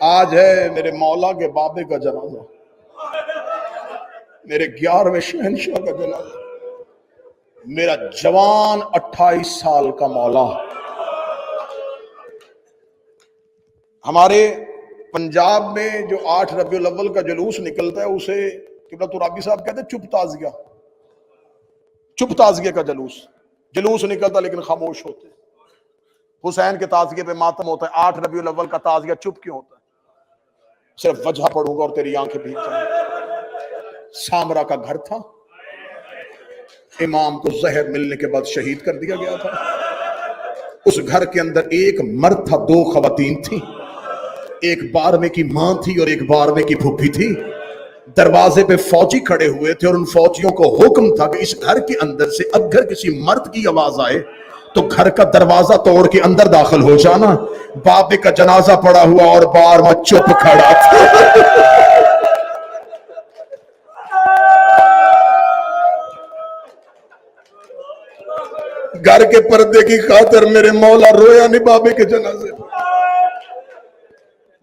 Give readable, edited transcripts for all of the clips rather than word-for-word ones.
آج ہے میرے مولا کے بابے کا جنازہ، میرے 11ویں شہنشاہ کا جنازہ، میرا جوان 28 سال کا مولا۔ ہمارے پنجاب میں جو 8 ربیع الاول کا جلوس نکلتا ہے اسے قبلۃ الرابی صاحب کہتے ہیں چپ تازیہ کا جلوس نکلتا لیکن خاموش ہوتے۔ حسین کے تازیے پہ ماتم ہوتا ہے، 8 ربیع الاول کا تازیہ چپ کیوں ہوتا ہے؟ صرف وجہ پڑھوں گا اور تیری آنکھیں بھیگ جائیں۔ سامرا کا گھر تھا، امام کو زہر ملنے کے بعد شہید کر دیا گیا تھا۔ اس گھر کے اندر ایک مرد تھا، 2 خواتین تھیں، ایک 12ویں کی ماں تھی اور ایک 12ویں کی پھوپھی تھی۔ دروازے پہ فوجی کھڑے ہوئے تھے اور ان فوجیوں کو حکم تھا کہ اس گھر کے اندر سے اگر کسی مرد کی آواز آئے تو گھر کا دروازہ توڑ کے اندر داخل ہو جانا۔ بابے کا جنازہ پڑا ہوا اور بار میں چپ کھڑا تھا۔ گھر کے پردے کی خاطر میرے مولا رویا نہیں بابے کے جنازے پہ۔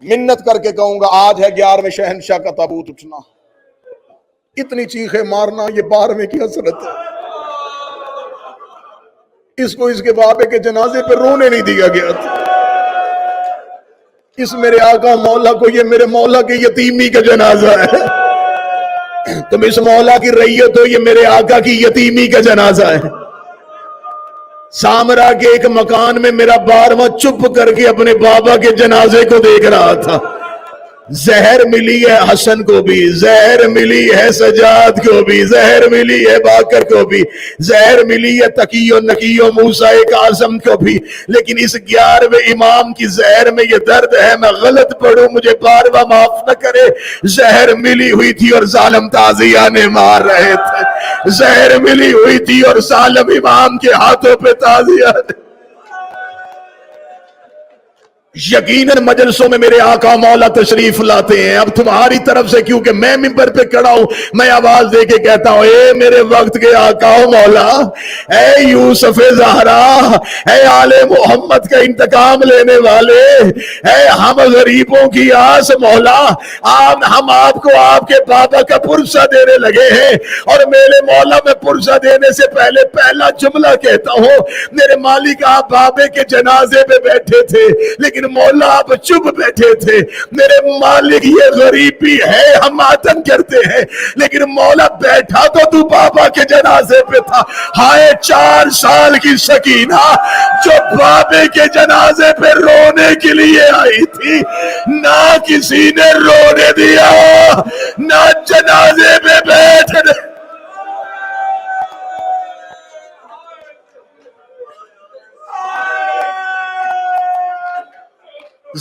منت کر کے کہوں گا آج ہے 11ویں شہنشاہ کا تابوت اٹھنا، اتنی چیخیں مارنا یہ 12ویں کی حسرت ہے۔ اس کو اس کے بابے کے جنازے پہ رونے نہیں دیا گیا تھا۔ اس میرے آقا مولا کو یہ میرے مولا کے یتیمی کا جنازہ ہے۔ تم اس مولا کی ریت ہو، یہ میرے آقا کی یتیمی کا جنازہ ہے۔ سامرا کے ایک مکان میں میرا 12واں چپ کر کے اپنے بابا کے جنازے کو دیکھ رہا تھا۔ زہر ملی ہے حسن کو بھی، زہر ملی ہے سجاد کو بھی، زہر ملی ہے باکر کو بھی، زہر ملی ہے تقی و نقی و موسیٰ کاظم کو بھی، لیکن اس 11ویں امام کی زہر میں یہ درد ہے، میں غلط پڑھوں مجھے 12واں معاف نہ کرے۔ زہر ملی ہوئی تھی اور ظالم تازیہ نے مار رہے تھے، زہر ملی ہوئی تھی اور ظالم امام کے ہاتھوں پہ تازیہ نے۔ یقیناً مجلسوں میں میرے آقا مولا تشریف لاتے ہیں، اب تمہاری طرف سے کیونکہ میں منبر پہ کھڑا ہوں میں آواز دے کے کہتا ہوں اے میرے وقت کے آقا مولا، اے یوسف زہرا، اے آل محمد کا انتقام لینے والے، اے ہم غریبوں کی آس مولا، ہم آپ کو آپ کے بابا کا پرسہ دینے لگے ہیں، اور میرے مولا میں پرسہ دینے سے پہلے پہلا جملہ کہتا ہوں، میرے مالک آپ بابے کے جنازے پہ بیٹھے تھے لیکن مولا آپ چپ بیٹھے تھے۔ میرے مالک یہ غریبی ہے، ہم ماتم کرتے ہیں لیکن مولا بیٹھا تو بابا کے جنازے پہ تھا۔ ہائے 4 سال کی سکینہ جو بابے کے جنازے پہ رونے کے لیے آئی تھی، نہ کسی نے رونے دیا نہ جنازے پہ بیٹھنے۔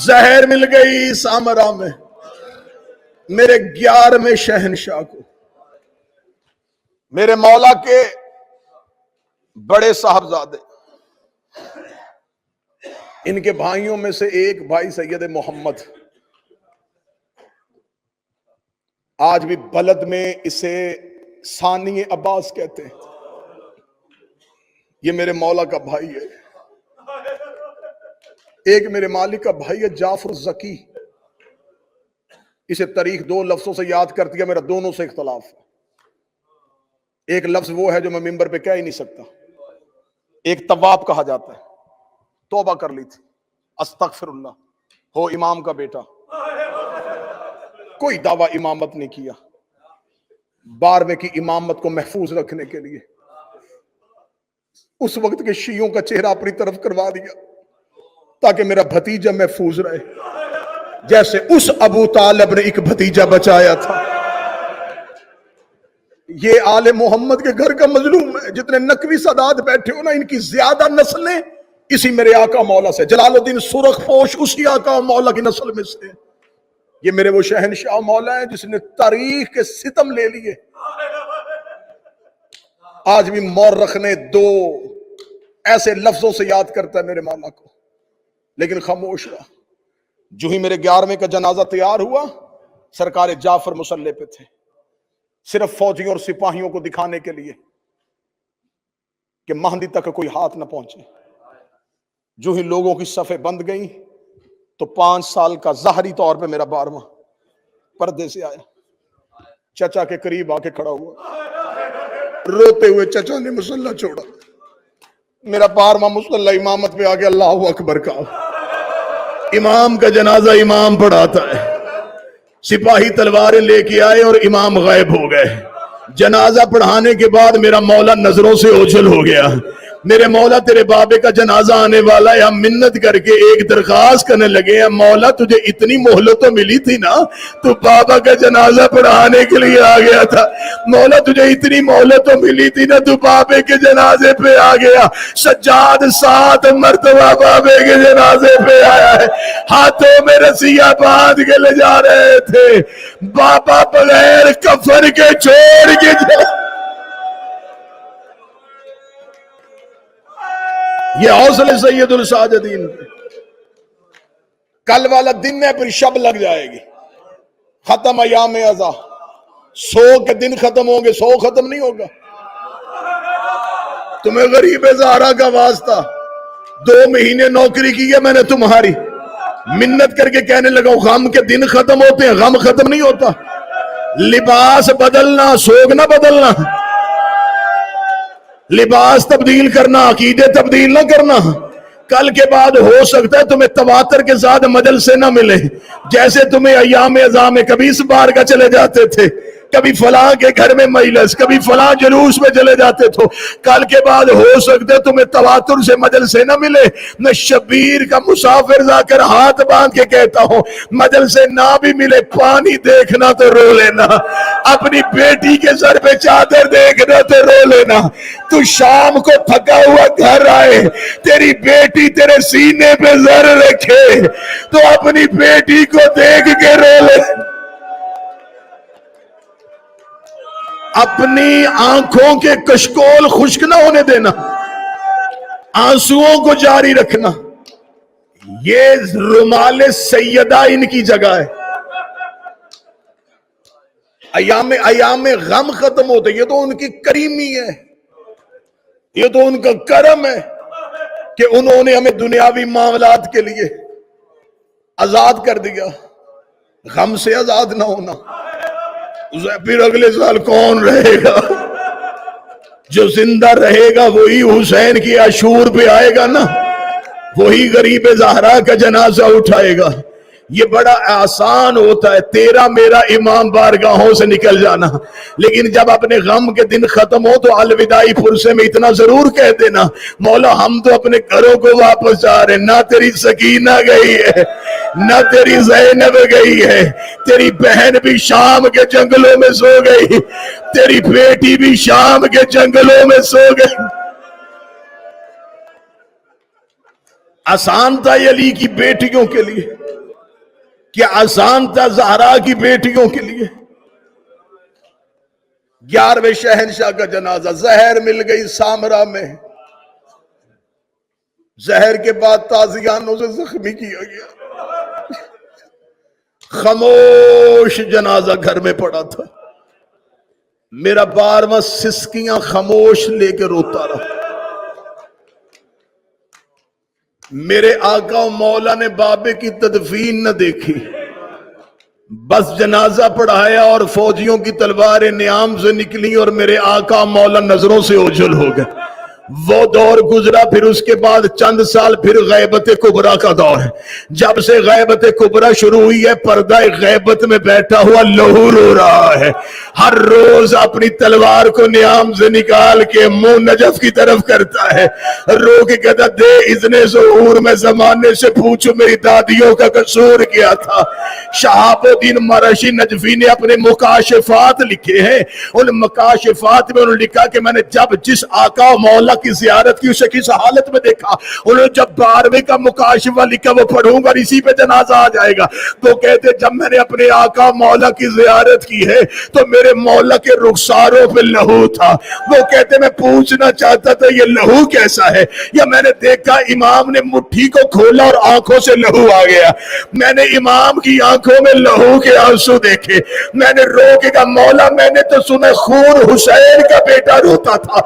زہر مل گئی سامرا میں میرے 11ویں شہنشاہ کو۔ میرے مولا کے بڑے صاحبزادے، ان کے بھائیوں میں سے ایک بھائی سید محمد، آج بھی بلد میں اسے ثانی عباس کہتے ہیں، یہ میرے مولا کا بھائی ہے۔ ایک میرے مالک کا بھائی ہے جعفر زکی، اسے تاریخ 2 لفظوں سے یاد کر دیا، میرا دونوں سے اختلاف ہے۔ ایک لفظ وہ ہے جو میں منبر پہ کہہ ہی نہیں سکتا، ایک تواب کہا جاتا ہے، توبہ کر لی تھی، استغفر اللہ، ہو امام کا بیٹا، کوئی دعویٰ امامت نہیں کیا، 12ویں کی امامت کو محفوظ رکھنے کے لیے اس وقت کے شیعوں کا چہرہ اپنی طرف کروا دیا تاکہ میرا بھتیجا محفوظ رہے، جیسے اس ابو طالب نے ایک بھتیجا بچایا تھا۔ یہ آل محمد کے گھر کا مظلوم ہے، جتنے نقوی سادات بیٹھے ہو نا، ان کی زیادہ نسلیں اسی میرے آقا مولا سے، جلال الدین سرخ پوش اسی آقا مولا کی نسل میں سے۔ یہ میرے وہ شہنشاہ مولا ہیں جس نے تاریخ کے ستم لے لیے۔ آج بھی مورخ نے 2 ایسے لفظوں سے یاد کرتا ہے میرے مولا کو، لیکن خاموش رہا۔ جو ہی میرے 11ویں کا جنازہ تیار ہوا، سرکار جعفر مصلی پہ تھے، صرف فوجیوں اور سپاہیوں کو دکھانے کے لیے کہ مہدی تک کوئی ہاتھ نہ پہنچے۔ جو ہی لوگوں کی صفیں بند گئیں تو 5 سال کا ظاہری طور پہ میرا 12واں پردے سے آیا، چچا کے قریب آ کے کھڑا ہوا، روتے ہوئے چچا نے مصلی چھوڑا، میرا 12واں مصلی امامت پہ آ کے اللہ اکبر کہا، امام کا جنازہ امام پڑھاتا ہے، سپاہی تلواریں لے کے آئے اور امام غائب ہو گئے، جنازہ پڑھانے کے بعد میرا مولا نظروں سے اوجھل ہو گیا، میرے مولا تیرے بابے کا جنازہ آنے والا ہے، ہم منت کر کے ایک درخواست کرنے لگے ہیں، مولا تجھے اتنی مہلت تو ملی تھی نا، تو بابا کا جنازہ پڑھانے کے لیے آ گیا تھا، مولا تجھے اتنی مہلت تو ملی تھی نا، تو بابے کے جنازے پہ آ گیا، سجاد 7 مرتبہ بابے کے جنازے پہ آیا ہے، ہاتھوں میں رسیاں باندھ کے لے جا رہے تھے، بابا بغیر کفن کے چھوڑ کے یہ حوصلے سید الساجدین، کل والا دن ہے پھر شب لگ جائے گی، ختم ایام ازا، 100 کے دن ختم ہوں گے، 100 ختم نہیں ہوگا، تمہیں غریب زہرا کا واسطہ 2 مہینے نوکری کی ہے میں نے تمہاری، منت کر کے کہنے لگا غم کے دن ختم ہوتے ہیں، غم ختم نہیں ہوتا، لباس بدلنا سوگ نہ بدلنا، لباس تبدیل کرنا عقیدے تبدیل نہ کرنا، کل کے بعد ہو سکتا ہے تمہیں تواتر کے ساتھ مجلسے نہ ملے، جیسے تمہیں ایام ازا میں کبھی اس بار کا چلے جاتے تھے، کبھی فلاں کے گھر میں مجلس، کبھی فلاں جلوس میں چلے جاتے تھے، کل کے بعد ہو سکتا ہے تمہیں تواتر سے مجلسے نہ ملے، میں شبیر کا مسافر جا کر ہاتھ باندھ کے کہتا ہوں مجلسے نہ بھی ملے پانی دیکھنا تو رو لینا، اپنی بیٹی کے سر پہ چادر دیکھنا تو رو لینا، تو شام کو تھکا ہوا گھر آئے تیری بیٹی تیرے سینے پہ زر رکھے تو اپنی بیٹی کو دیکھ کے رو لے، اپنی آنکھوں کے کشکول خشک نہ ہونے دینا، آنسوؤں کو جاری رکھنا، یہ رمال سیدہ ان کی جگہ ہے، ایام غم ختم ہوتے، یہ تو ان کی کریمی ہے، یہ تو ان کا کرم ہے کہ انہوں نے ہمیں دنیاوی معاملات کے لیے آزاد کر دیا، غم سے آزاد نہ ہونا، پھر اگلے سال کون رہے گا؟ جو زندہ رہے گا وہی حسین کی عاشور پہ آئے گا نا، وہی غریب زہرا کا جنازہ اٹھائے گا، یہ بڑا آسان ہوتا ہے تیرا میرا امام بارگاہوں سے نکل جانا، لیکن جب اپنے غم کے دن ختم ہو تو الوداعی پرسے میں اتنا ضرور کہہ دینا مولا ہم تو اپنے گھروں کو واپس جا رہے، نہ تیری سکینہ گئی ہے نہ تیری زینب گئی ہے، تیری بہن بھی شام کے جنگلوں میں سو گئی، تیری بیٹی بھی شام کے جنگلوں میں سو گئی۔ آسان تھا علی کی بیٹیوں کے لیے، کیا آسان تھا زہرا کی بیٹیوں کے لیے؟ 11ویں شہنشاہ کا جنازہ، زہر مل گئی سامرا میں، زہر کے بعد تازیانوں سے زخمی کیا گیا، خاموش جنازہ گھر میں پڑا تھا، میرا 12واں سسکیاں خاموش لے کے روتا رہا، میرے آقا و مولا نے بابے کی تدفین نہ دیکھی، بس جنازہ پڑھایا اور فوجیوں کی تلواریں نیام سے نکلی اور میرے آقا مولا نظروں سے اوجھل ہو گئے، وہ دور گزرا، پھر اس کے بعد چند سال پھر غیبت کبریٰ کا دور ہے، جب سے غیبت کبریٰ شروع ہوئی ہے پردہ غیبت میں بیٹھا ہوا لہو رو رہا ہے، ہر روز اپنی تلوار کو نیام سے نکال کے منہ نجف کی طرف کرتا ہے، رو کے کہتا دے اذن ظہور میں زمانے سے پوچھو میری دادیوں کا قصور کیا تھا۔ شہاب الدین مرشی نجفی نے اپنے مکاشفات لکھے ہیں، ان مکاشفات میں انہوں نے لکھا کہ میں نے جب جس آقا و مولا کی زیارت کی اسے کس حالت میں دیکھا، انہوں نے جب 12ویں کا مکاشفہ لکھا وہ پڑھوں گا اسی پہ جنازہ آ جائے گا، تو کہتے جب میں نے اپنے آقا مولا کی زیارت کی ہے تو میرے مولا کے رخساروں پہ لہو تھا، وہ کہتے میں پوچھنا چاہتا تھا یہ لہو کیسا ہے، یا میں نے دیکھا امام نے مٹھی کو کھولا اور آنکھوں سے لہو آ گیا، میں نے امام کی آنکھوں میں لہو کے آنسو دیکھے، میں نے رو کے کہا مولا میں نے تو سنا خون حسین کا بیٹا روتا تھا،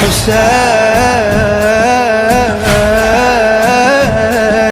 Hussein